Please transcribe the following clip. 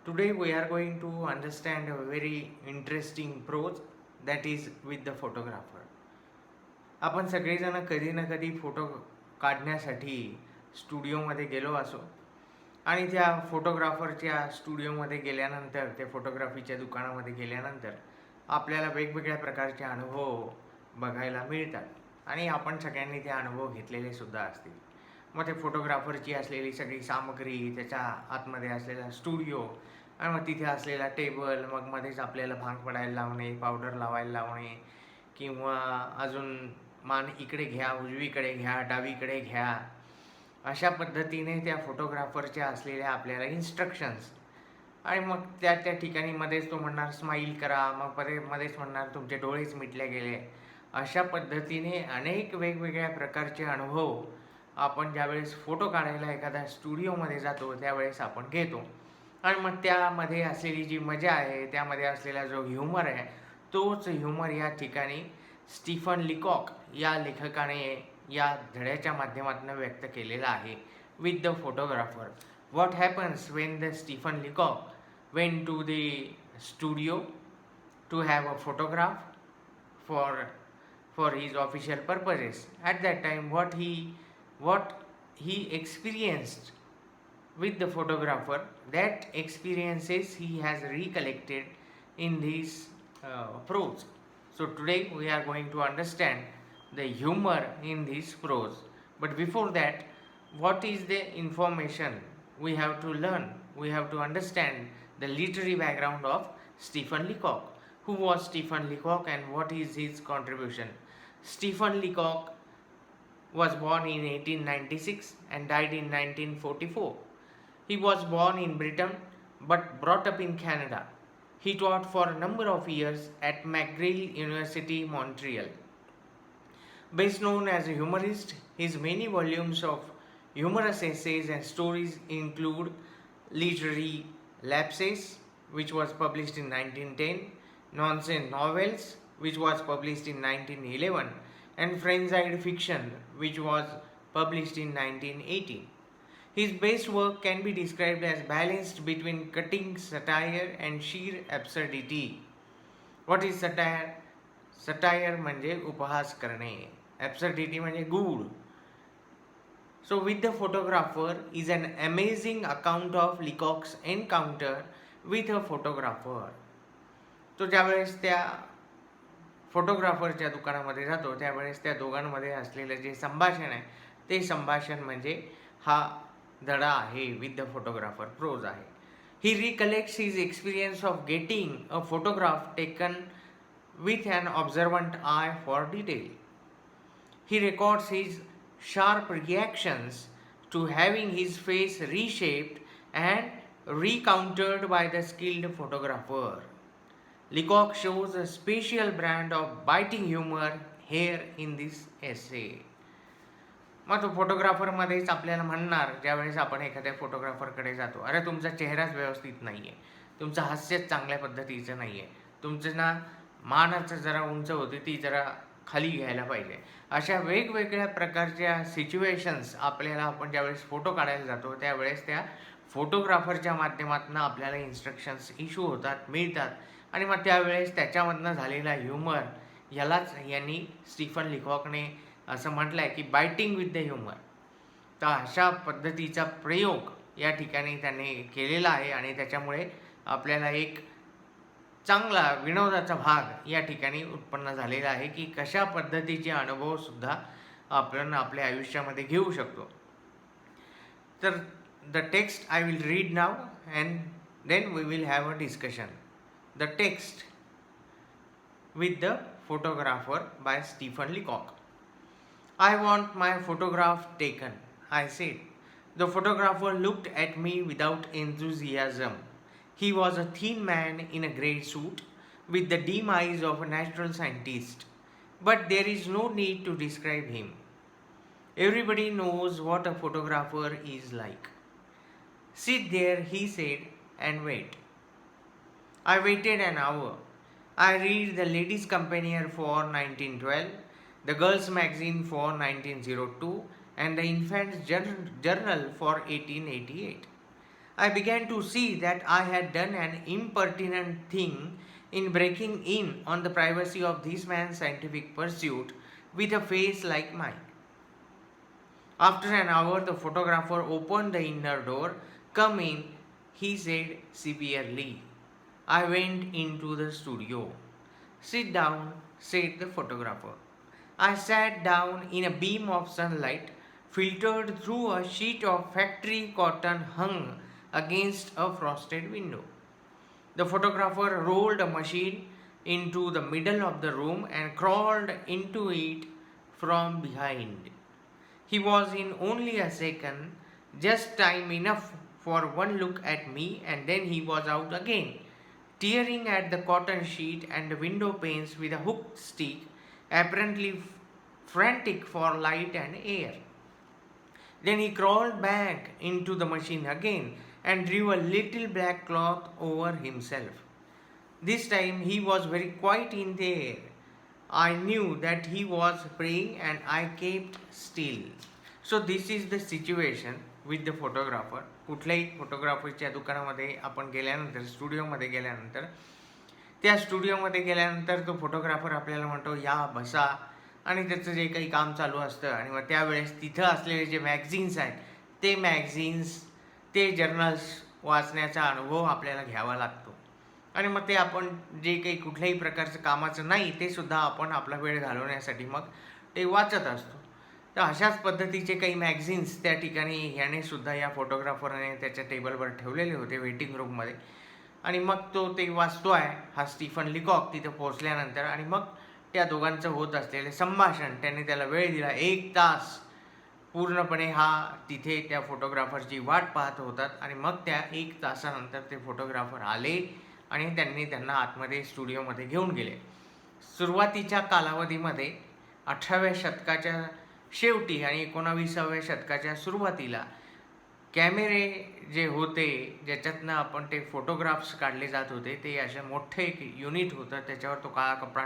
Today we are going to understand a very interesting prose that is with the photographer. आपण सगळेजण कधी ना कधी फोटो काढण्यासाठी स्टुडिओमध्ये गेलो असो आणि त्या फोटोग्राफरच्या स्टुडिओमध्ये गेल्यानंतर त्या फोटोग्राफीच्या दुकानामध्ये गेल्यानंतर आपल्याला वेगवेगळ्या प्रकारचे अनुभव बघायला मिळतात आणि आपण सगळ्यांनी ते अनुभव घेतलेले सुद्धा असतील. मग ते फोटोग्राफरची असलेली सगळी सामग्री, त्याच्या आतमध्ये असलेला स्टुडिओ आणि मग तिथे असलेला टेबल, मग मध्येच आपल्याला भांग पडायला लावणे, पावडर लावायला लावणे किंवा अजून मान इकडे घ्या, उजवीकडे घ्या, डावीकडे घ्या, अशा पद्धतीने त्या फोटोग्राफरच्या असलेल्या आपल्याला इन्स्ट्रक्शन्स आणि मग त्या त्या ठिकाणी मध्येच तो म्हणणार स्माईल करा, मग मध्येच म्हणणार तुमचे डोळेच मिटले गेले. अशा पद्धतीने अनेक वेगवेगळ्या प्रकारचे अनुभव आपण ज्यावेळेस फोटो काढायला एखाद्या स्टुडिओमध्ये जातो त्यावेळेस आपण घेतो आणि मग त्यामध्ये असलेली जी मजा आहे, त्यामध्ये असलेला जो ह्युमर आहे, तोच ह्युमर या ठिकाणी स्टीफन लिकॉक या लेखकाने या धड्याच्या माध्यमातून व्यक्त केलेला आहे with the photographer. What happens when the Stephen Leacock went to the studio to have a photograph for his official purposes. At that time, what he experienced with the photographer, that experiences he has recollected in these prose. So today we are going to understand the humor in this prose. But before that, what is the information we have to learn? We have to understand the literary background of Stephen Leacock. Who was Stephen Leacock and what is his contribution? Stephen Leacock was born in 1896 and died in 1944. He was born in Britain but brought up in Canada. He taught for a number of years at McGill University, Montreal. Best known as a humorist, his many volumes of humorous essays and stories include Literary Lapses, which was published in 1910, Nonsense Novels, which was published in 1911, and Frenzied Fiction, which was published in 1918. His best work can be described as balanced between cutting satire and sheer absurdity. What is satire? Satire म्हणजे उपहास करणे, absurdity म्हणजे गूढ. So with the photographer is an amazing account of Leacock's encounter with a photographer. तो ज्यावेळेस त्या फोटोग्राफरच्या दुकानामध्ये जातो त्यावेळेस त्या दोघांमध्ये असलेलं जे संभाषण आहे ते संभाषण म्हणजे हा धडा आहे विथ द फोटोग्राफर प्रोज आहे. He recollects his experience of getting a photograph taken with an observant eye for detail. He records his sharp reactions to having his face reshaped and recountered by the skilled photographer. Leacock shows a special brand of biting humor here in this essay. मग तो फोटोग्राफरमध्येच आपल्याला म्हणणार ज्यावेळेस आपण एखाद्या फोटोग्राफरकडे जातो, अरे तुमचा चेहराच व्यवस्थित नाही आहे, तुमचं हास्यच चांगल्या पद्धतीचं नाही आहे, तुमचं ना मानाचं जरा उंच होते ती जरा खाली घ्यायला पाहिजे. अशा वेगवेगळ्या प्रकारच्या सिच्युएशन्स आपल्याला आपण ज्यावेळेस फोटो काढायला जातो त्यावेळेस त्या फोटोग्राफरच्या माध्यमातून आपल्याला इन्स्ट्रक्शन्स इश्यू होतात, मिळतात आणि मग त्यावेळेस त्याच्यामधनं झालेला ह्युमर ह्यालाच यांनी स्टीफन लिकॉकने असं म्हटलं आहे की बायटिंग विथ द ह्युमर. तर अशा पद्धतीचा प्रयोग या ठिकाणी त्याने केलेला आहे आणि त्याच्यामुळे आपल्याला एक चांगला विनोदाचा भाग या ठिकाणी उत्पन्न झालेला आहे की कशा पद्धतीचे अनुभवसुद्धा आपण आपल्या आयुष्यामध्ये घेऊ शकतो. तर the text I will read now and then we will have a discussion. The text with the photographer by Stephen Leacock. I want my photograph taken, I said. The photographer looked at me without enthusiasm. He was a thin man in a grey suit, with the dim eyes of a natural scientist. But there is no need to describe him. Everybody knows what a photographer is like. Sit there, he said, and wait. I waited an hour. I read the Ladies' Companion for 1912, the Girls' Magazine for 1902, and the Infants' Journal for 1888. I began to see that I had done an impertinent thing in breaking in on the privacy of this man's scientific pursuit with a face like mine. After an hour, the photographer opened the inner door. "Come in," he said severely. I went into the studio. "Sit down," said the photographer. I sat down in a beam of sunlight filtered through a sheet of factory cotton hung against a frosted window. The photographer rolled a machine into the middle of the room and crawled into it from behind. He was in only a second, just time enough for one look at me, and then he was out again, tearing at the cotton sheet and the window panes with a hooked stick, apparently frantic for light and air. Then he crawled back into the machine again and drew a little black cloth over himself. This time he was very quiet in there. I knew that he was praying and I kept still. So this is the situation with the photographer. कुठल्याही फोटोग्राफरच्या दुकानामध्ये आपण गेल्यानंतर, स्टुडिओमध्ये गेल्यानंतर, त्या स्टुडिओमध्ये गेल्यानंतर तो फोटोग्राफर आपल्याला म्हणतो या बसा, आणि त्याचं जे काही काम चालू असतं, आणि मग त्यावेळेस तिथं असलेले जे मॅगझिन्स आहेत ते मॅगझिन्स, ते जर्नल्स वाचण्याचा अनुभव आपल्याला घ्यावा लागतो. आणि मग ते आपण जे काही कुठल्याही प्रकारचं कामाचं नाही ते सुद्धा आपण आपला वेळ घालवण्यासाठी मग ते वाचत असतो. तर अशाच पद्धतीचे काही मॅगझिन्स त्या ठिकाणी ह्याने सुद्धा, या फोटोग्राफरने त्याच्या टेबलवर ठेवलेले होते वेटिंग रूममध्ये. आणि मग तो ते वाचतो आहे हा स्टीफन लिकॉक तिथं पोहोचल्यानंतर. आणि मग त्या दोघांचं होत असलेले संभाषण, त्याने त्याला वेळ दिला 1 तास पूर्णपणे हा तिथे त्या फोटोग्राफरची वाट पाहत होतात. आणि मग त्या 1 तासानंतर ते फोटोग्राफर आले आणि त्यांना आतमध्ये स्टुडिओमध्ये घेऊन गेले. सुरुवातीच्या कालावधीमध्ये 18व्या शतकाच्या शेवटी आणि 19व्या शतकाच्या सुरुवातीला कॅमेरे जे होते ज्याच्यातनं आपण ते फोटोग्राफ्स काढले जात होते, ते असे मोठे एक युनिट होतं, त्याच्यावर तो काळा कपडा